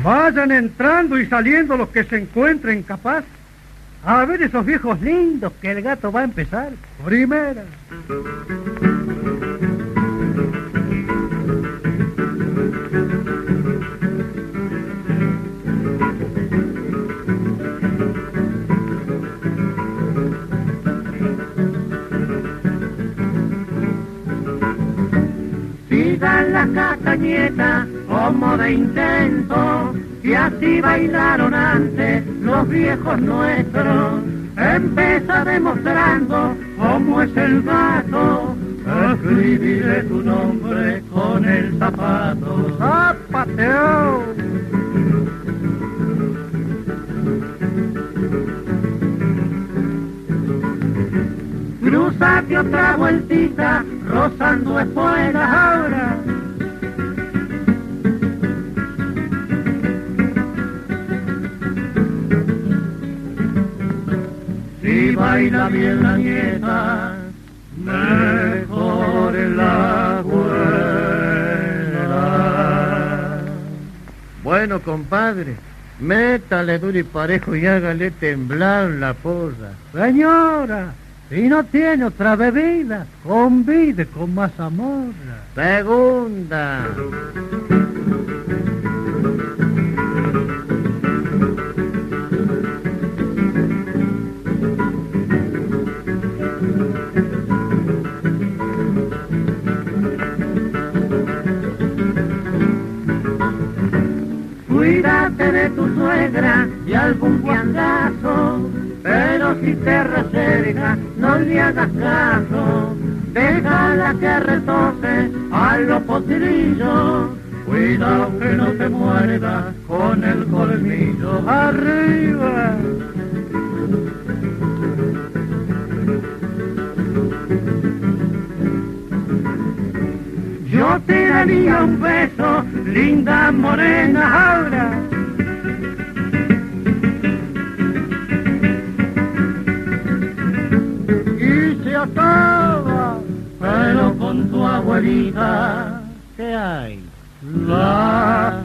Vayan entrando y saliendo los que se encuentren capaz. A ver esos viejos lindos que el gato va a empezar. Primera. Sigan la castañeta como de intento, y así bailaron antes los viejos nuestros. Empieza demostrando cómo es el gato, escribiré tu nombre con el zapato. ¡Zapateo! Cruzate otra vueltita, rozando espuelas ahora. Si baila bien la nieta, mejor en la abuela. Bueno, compadre, métale duro y parejo y hágale temblar la porra. Señora, si no tiene otra bebida, convide con mazamorra. Segunda. Cuídate de tu suegra y algún guangazo, pero si te recerca, no le hagas caso. Déjala que retose a los potrillos. Cuidado que no te muerda con el colmillo. ¡Arriba! Yo te daría un beso, linda morena, ahora. Y se acaba, Pero con tu abuelita, ¿Qué hay? la